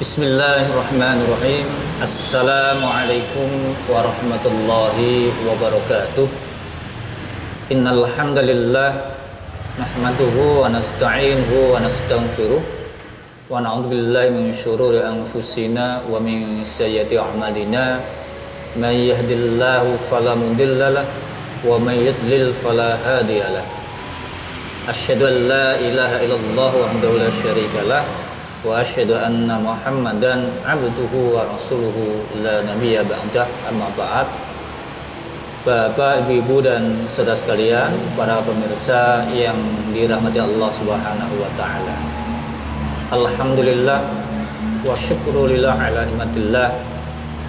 Bismillahirrahmanirrahim. Assalamualaikum warahmatullahi wabarakatuh. Innal hamdalillah nahmaduhu wa nasta'inuhu wa nastaghfiruh wa na'udzu billahi min syururi anfusina wa min sayyiati a'malina. May yahdihillahu fala mudhillalah wa may yudlil fala hadiyalah. Asyhadu an la ilaha illallah wahdahu la syarikalah wa asyhadu anna Muhammadan abduhu wa rasuluhu la nabiyya ba'dah. Amma ba'd. Bapak, Ibu, dan saudara sekalian, para pemirsa yang dirahmati Allah Subhanahu wa taala. Alhamdulillah wa syukrulillah ala nikmatillah.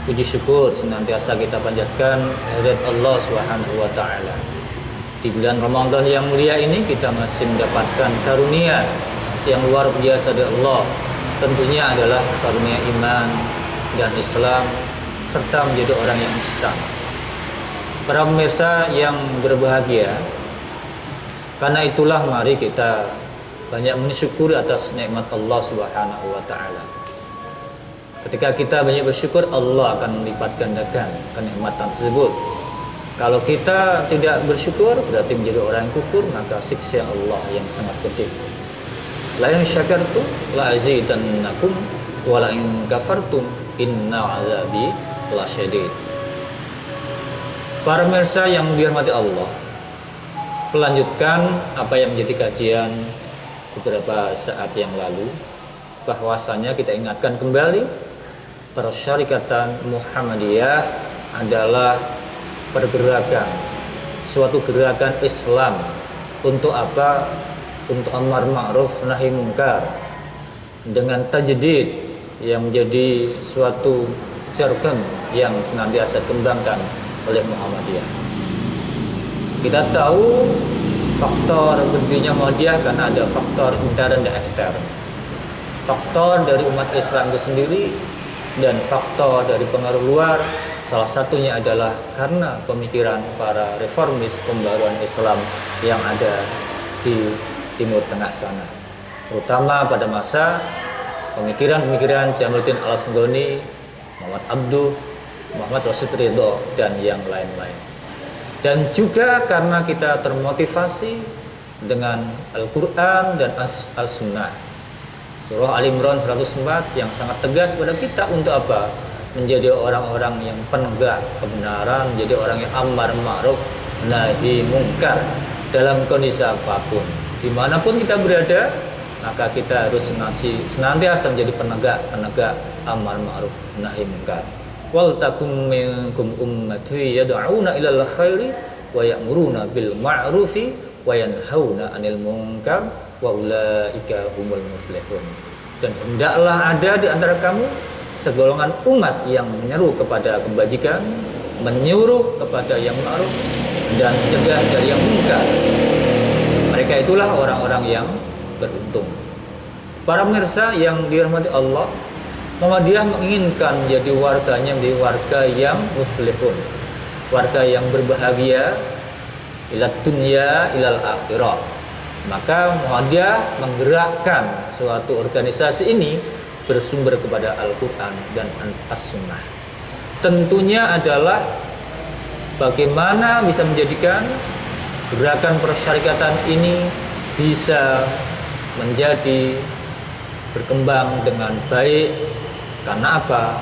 Puji syukur senantiasa kita panjatkan kehadirat Allah Subhanahu wa taala. Di bulan Ramadan yang mulia ini kita masih mendapatkan karunia yang luar biasa dari Allah, tentunya adalah karunia iman dan Islam serta menjadi orang yang ihsan. Para pemirsa yang berbahagia, karena itulah mari kita banyak mensyukuri atas nikmat Allah Subhanahu wa taala. Ketika kita banyak bersyukur, Allah akan melipat gandakan kenikmatan tersebut. Kalau kita tidak bersyukur, berarti menjadi orang yang kufur, maka siksa Allah yang sangat pedih. La in syakartum la azidannakum wa la in kafartum inna azabi lasyadid. Para pemirsa yang dirahmati Allah, melanjutkan apa yang menjadi kajian beberapa saat yang lalu, bahwasanya kita ingatkan kembali Persyarikatan Muhammadiyah adalah pergerakan, suatu gerakan Islam untuk apa? Untuk amar ma'ruf nahi mungkar, dengan tajdid yang menjadi suatu jargon yang senantiasa dikembangkan oleh Muhammadiyah. Kita tahu faktor berdirinya Muhammadiyah karena ada faktor intern dan ekstern. Faktor dari umat Islam itu sendiri dan faktor dari pengaruh luar, salah satunya adalah karena pemikiran para reformis pembaruan Islam yang ada di Timur Tengah sana, terutama pada masa pemikiran-pemikiran Jamaluddin Al-Afghani, Muhammad Abduh, Muhammad Rashid Ridho, dan yang lain-lain. Dan juga karena kita termotivasi dengan Al-Quran dan As-Sunnah. Surah Al-Imran 104 yang sangat tegas pada kita untuk apa? Menjadi orang-orang yang penegak kebenaran, menjadi orang yang amar ma'ruf nahi mungkar dalam kondisi apapun. Dimanapun kita berada, maka kita harus senantiasa menjadi penegak amar ma'ruf nahi munkar. Wal takum minkum ummati yad'una ilal khairi wa ya'muruna bil ma'rufi wa yanhauna 'anil munkar wa ulaika humul muflihun. Dan hendaklah ada di antara kamu segolongan umat yang menyeru kepada kebajikan, menyuruh kepada yang ma'ruf, dan mencegah dari yang munkar. Mereka itulah orang-orang yang beruntung. Para pemirsa yang dirahmati Allah, Muhammadiyah menginginkan menjadi warga yang muflihun, warga yang berbahagia, ilad dunya ilal akhirah. Maka Muhammadiyah menggerakkan suatu organisasi ini bersumber kepada Al-Quran dan As-Sunnah. Tentunya adalah bagaimana bisa menjadikan gerakan persyarikatan ini bisa menjadi berkembang dengan baik. Karena apa?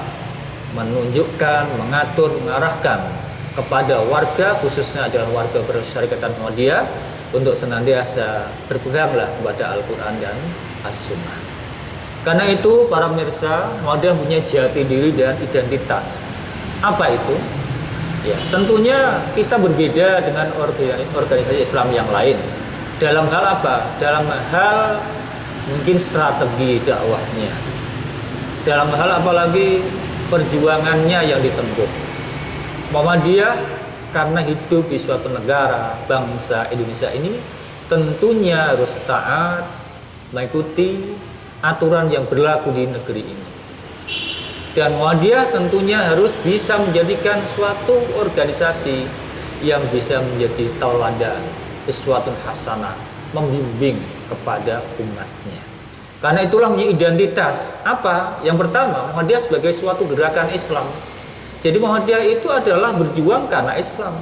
Menunjukkan, mengatur, mengarahkan kepada warga, khususnya adalah warga persyarikatan Muhammadiyah, untuk senantiasa berpeganglah kepada Al-Quran dan As-Sunnah. Karena itu para pemirsa, Muhammadiyah punya jati diri dan identitas. Apa itu? Ya, tentunya kita berbeda dengan organisasi Islam yang lain. Dalam hal apa? Dalam hal mungkin strategi dakwahnya. Dalam hal apalagi perjuangannya yang ditempuh. Muhammadiyah karena hidup di suatu negara, bangsa Indonesia ini, tentunya harus taat, mengikuti aturan yang berlaku di negeri ini. Dan Muhammadiyah tentunya harus bisa menjadikan suatu organisasi yang bisa menjadi tauladan, uswatun hasanah, membimbing kepada umatnya. Karena itulah punya identitas. Apa? Yang pertama, Muhammadiyah sebagai suatu gerakan Islam. Jadi Muhammadiyah itu adalah berjuang karena Islam.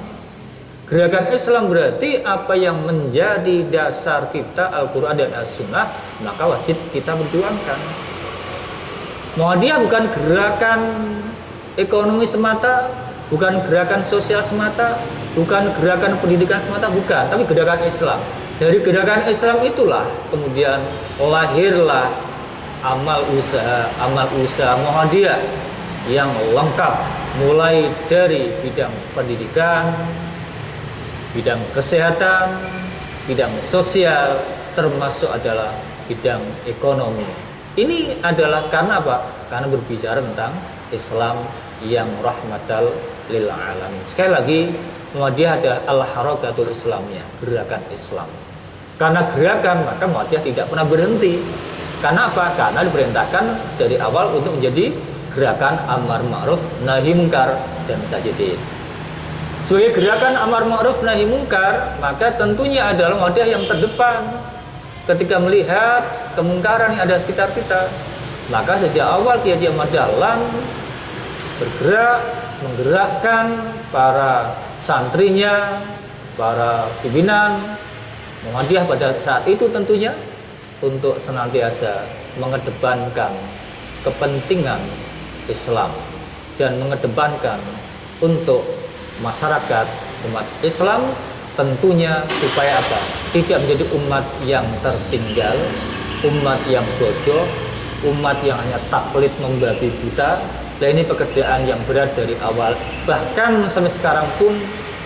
Gerakan Islam berarti apa yang menjadi dasar kita Al-Quran dan As-Sunnah, maka wajib kita perjuangkan. Muhammadiyah bukan gerakan ekonomi semata, bukan gerakan sosial semata, bukan gerakan pendidikan semata, bukan, tapi gerakan Islam. Dari gerakan Islam itulah kemudian lahirlah amal usaha Muhammadiyah yang lengkap, mulai dari bidang pendidikan, bidang kesehatan, bidang sosial, termasuk adalah bidang ekonomi. Ini adalah karena apa? Karena berbicara tentang Islam yang rahmatal lil alamin. Sekali lagi, Muhammadiyah ada al-harakatul islamiyah, gerakan Islam. Karena gerakan, maka Muhammadiyah tidak pernah berhenti. Karena apa? Karena diperintahkan dari awal untuk menjadi gerakan amar ma'ruf nahi munkar dan tajdid. Sebagai gerakan amar ma'ruf nahi munkar, maka tentunya adalah Muhammadiyah yang terdepan ketika melihat kemungkaran yang ada sekitar kita. Maka sejak awal Kiai Haji Ahmad Dahlan bergerak, menggerakkan para santrinya, para pimpinan Muhammadiyah pada saat itu tentunya untuk senantiasa mengedepankan kepentingan Islam dan mengedepankan untuk masyarakat umat Islam, tentunya supaya apa? Tidak menjadi umat yang tertinggal, umat yang bodoh, umat yang hanya taklid membabi buta. Dan ini pekerjaan yang berat dari awal, bahkan sampai sekarang pun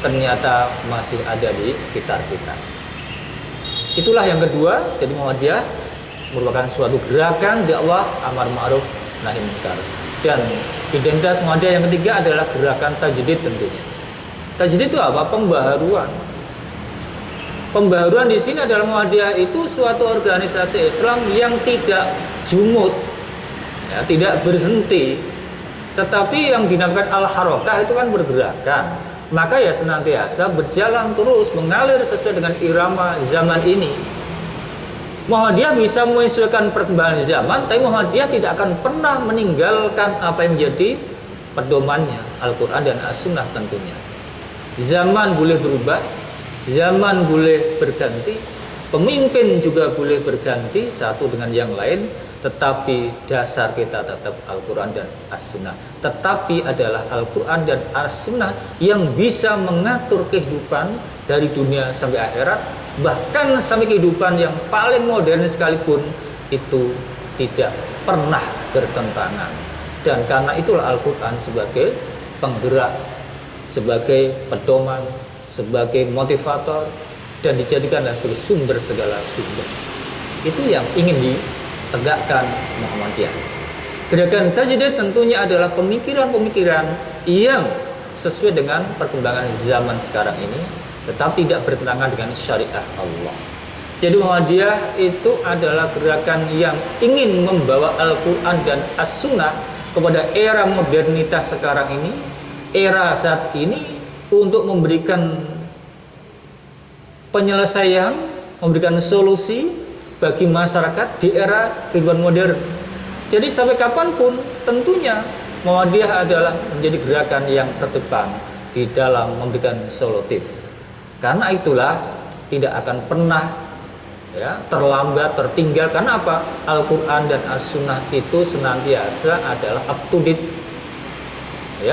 ternyata masih ada di sekitar kita. Itulah yang kedua. Jadi Muhammadiyah merupakan suatu gerakan dakwah amar ma'ruf nahi munkar. Dan identitas Muhammadiyah yang ketiga adalah gerakan tajdid tentunya. Tajdid itu apa? Pembaharuan. Pembaharuan di sini adalah Muhammadiyah itu suatu organisasi Islam yang tidak jumud, ya, tidak berhenti, tetapi yang dinamakan al-harakah itu kan bergerakan. Maka ya senantiasa berjalan terus, mengalir sesuai dengan irama zaman ini. Muhammadiyah bisa menyesuaikan perkembangan zaman, tapi Muhammadiyah tidak akan pernah meninggalkan apa yang menjadi pedomannya, Al-Quran dan As-Sunnah tentunya. Zaman boleh berubah, zaman boleh berganti, pemimpin juga boleh berganti satu dengan yang lain, tetapi dasar kita tetap Al-Quran dan As-Sunnah. Tetapi adalah Al-Quran dan As-Sunnah yang bisa mengatur kehidupan dari dunia sampai akhirat, bahkan sampai kehidupan yang paling modern sekalipun itu tidak pernah bertentangan. Dan karena itulah Al-Quran sebagai penggerak, sebagai pedoman, sebagai motivator, dan dijadikan sebagai sumber segala sumber. Itu yang ingin ditegakkan Muhammadiyah. Gerakan tajdid tentunya adalah pemikiran-pemikiran yang sesuai dengan perkembangan zaman sekarang ini, tetap tidak bertentangan dengan syariat Allah. Jadi Muhammadiyah itu adalah gerakan yang ingin membawa Al-Quran dan As-Sunnah kepada era modernitas sekarang ini, era saat ini, untuk memberikan penyelesaian, memberikan solusi bagi masyarakat di era kehidupan modern. Jadi sampai kapanpun tentunya Muhammadiyah adalah menjadi gerakan yang terdepan di dalam memberikan solutif. Karena itulah tidak akan pernah terlambat, tertinggal. Karena apa? Al-Quran dan As-Sunnah itu senantiasa adalah up to date,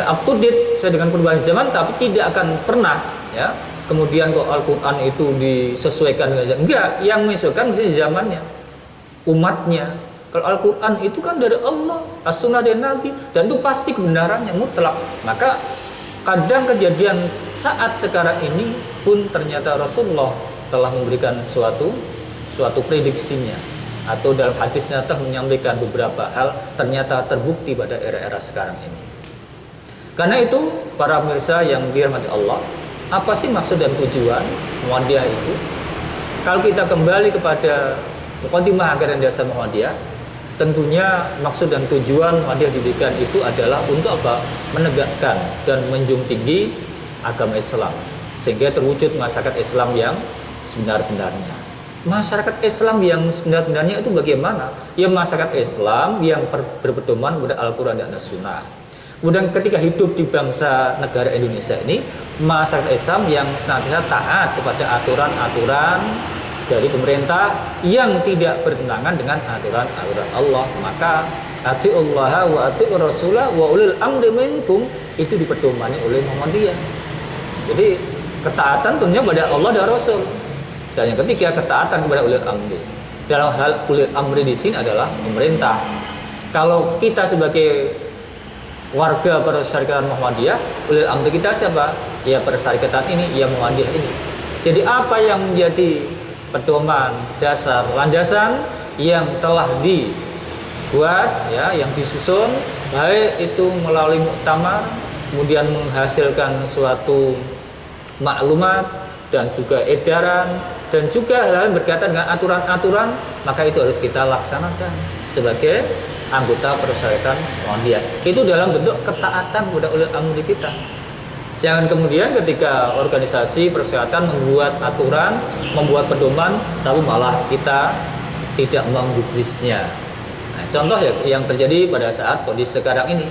up to date sesuai dengan perubahan zaman, tapi tidak akan pernah kemudian kok Al-Quran itu disesuaikan dengan zaman. Enggak, yang menyesuaikan mesti zamannya, umatnya. Kalau Al-Quran itu kan dari Allah, As-Sunnah dari Nabi, dan itu pasti kebenarannya mutlak. Maka kadang kejadian saat sekarang ini pun ternyata Rasulullah telah memberikan suatu prediksinya, atau dalam hadisnya telah menyampaikan beberapa hal, ternyata terbukti pada era-era sekarang ini. Karena itu para pemirsa yang dirahmati Allah, apa sih maksud dan tujuan Muhammadiyah itu? Kalau kita kembali kepada muqaddimah ajaran dasar Muhammadiyah, tentunya maksud dan tujuan Muhammadiyah didirikan itu adalah untuk apa? Menegakkan dan menjunjung tinggi agama Islam, sehingga terwujud masyarakat Islam yang sebenar-benarnya. Masyarakat Islam yang sebenarnya itu bagaimana? Ya masyarakat Islam yang berpedoman kepada Al-Quran dan As-Sunnah. Kemudian ketika hidup di bangsa negara Indonesia ini, masyarakat Islam yang senantiasa taat kepada aturan-aturan dari pemerintah yang tidak bertentangan dengan aturan-aturan Allah. Maka atiullaha wa atiur rasulah wa ulil amri minkum itu dipedomani oleh Muhammadiyah. Jadi ketaatan tentunya pada Allah dan Rasul. Dan yang ketiga, ketaatan kepada ulil amri. Dalam hal ulil amri di sini adalah pemerintah. Kalau kita sebagai warga persyarikatan Muhammadiyah, ulil amri kita siapa? Ya persyarikatan ini, ya Muhammadiyah ini. Jadi apa yang menjadi pedoman, dasar, landasan yang telah dibuat, ya, yang disusun, baik itu melalui muktamar, kemudian menghasilkan suatu maklumat dan juga edaran, dan juga hal-hal berkaitan dengan aturan-aturan, maka itu harus kita laksanakan sebagai anggota persyarikatan Muhammadiyah. Itu dalam bentuk ketaatan kepada ulil amri kita. Jangan kemudian ketika organisasi persyarikatan membuat aturan, membuat pedoman, tapi malah kita tidak menggubrisnya. Nah, contoh ya yang terjadi pada saat kondisi sekarang ini,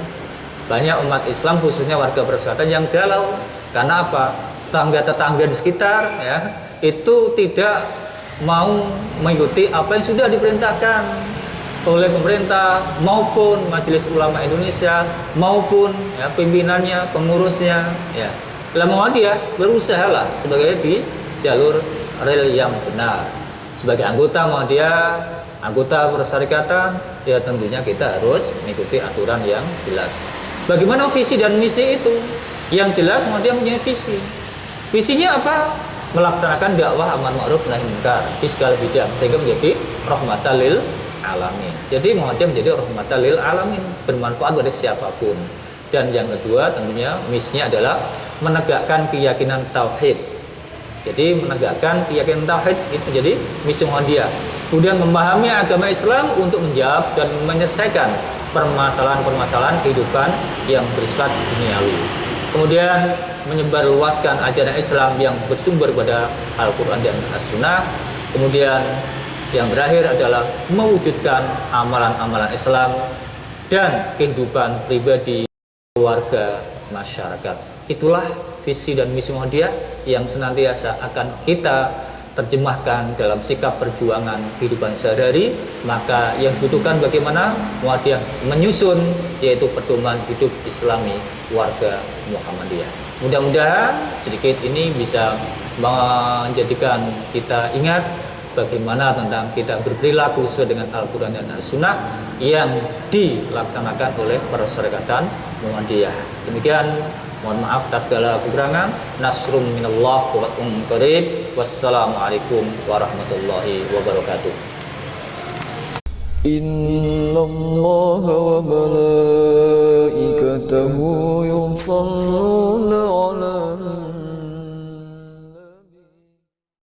banyak umat Islam khususnya warga persyarikatan yang galau. Karena apa? Tetangga-tetangga di sekitar, ya, itu tidak mau mengikuti apa yang sudah diperintahkan oleh pemerintah maupun Majelis Ulama Indonesia maupun, ya, pimpinannya, pengurusnya, ya. Muhammadiyah berusaha lah sebagai di jalur rel yang benar. Sebagai anggota Muhammadiyah, anggota persyarikatan, ya tentunya kita harus mengikuti aturan yang jelas. Bagaimana visi dan misi itu? Yang jelas Muhammadiyah punya visi. Visinya apa? Melaksanakan dakwah amar ma'ruf nahi munkar di segala bidang sehingga menjadi rahmatan lil alamin. Jadi Muhammadiyah menjadi rahmatan lil alamin, bermanfaat bagi siapapun. Dan yang kedua tentunya misinya adalah menegakkan keyakinan tauhid. Jadi menegakkan keyakinan tauhid itu jadi misi Muhammadiyah. Kemudian memahami agama Islam untuk menjawab dan menyelesaikan permasalahan-permasalahan kehidupan yang bersifat duniawi. Kemudian menyebarluaskan ajaran Islam yang bersumber pada Al-Quran dan As-Sunnah. Kemudian yang terakhir adalah mewujudkan amalan-amalan Islam dan kehidupan pribadi, keluarga, masyarakat. Itulah visi dan misi Muhammadiyah yang senantiasa akan kita terjemahkan dalam sikap perjuangan kehidupan sehari-hari. Maka yang dibutuhkan bagaimana Muhammadiyah menyusun, yaitu pedoman hidup Islami warga Muhammadiyah. Mudah-mudahan sedikit ini bisa menjadikan kita ingat bagaimana tentang kita berperilaku sesuai dengan Al-Quran dan As-Sunnah yang dilaksanakan oleh persyarikatan Muhammadiyah. Demikian, mohon maaf atas segala kekurangan. Nasrum minallah wa qarib. Wassalamualaikum warahmatullahi wabarakatuh. Innallaha wa malaikatahu yusalluna ala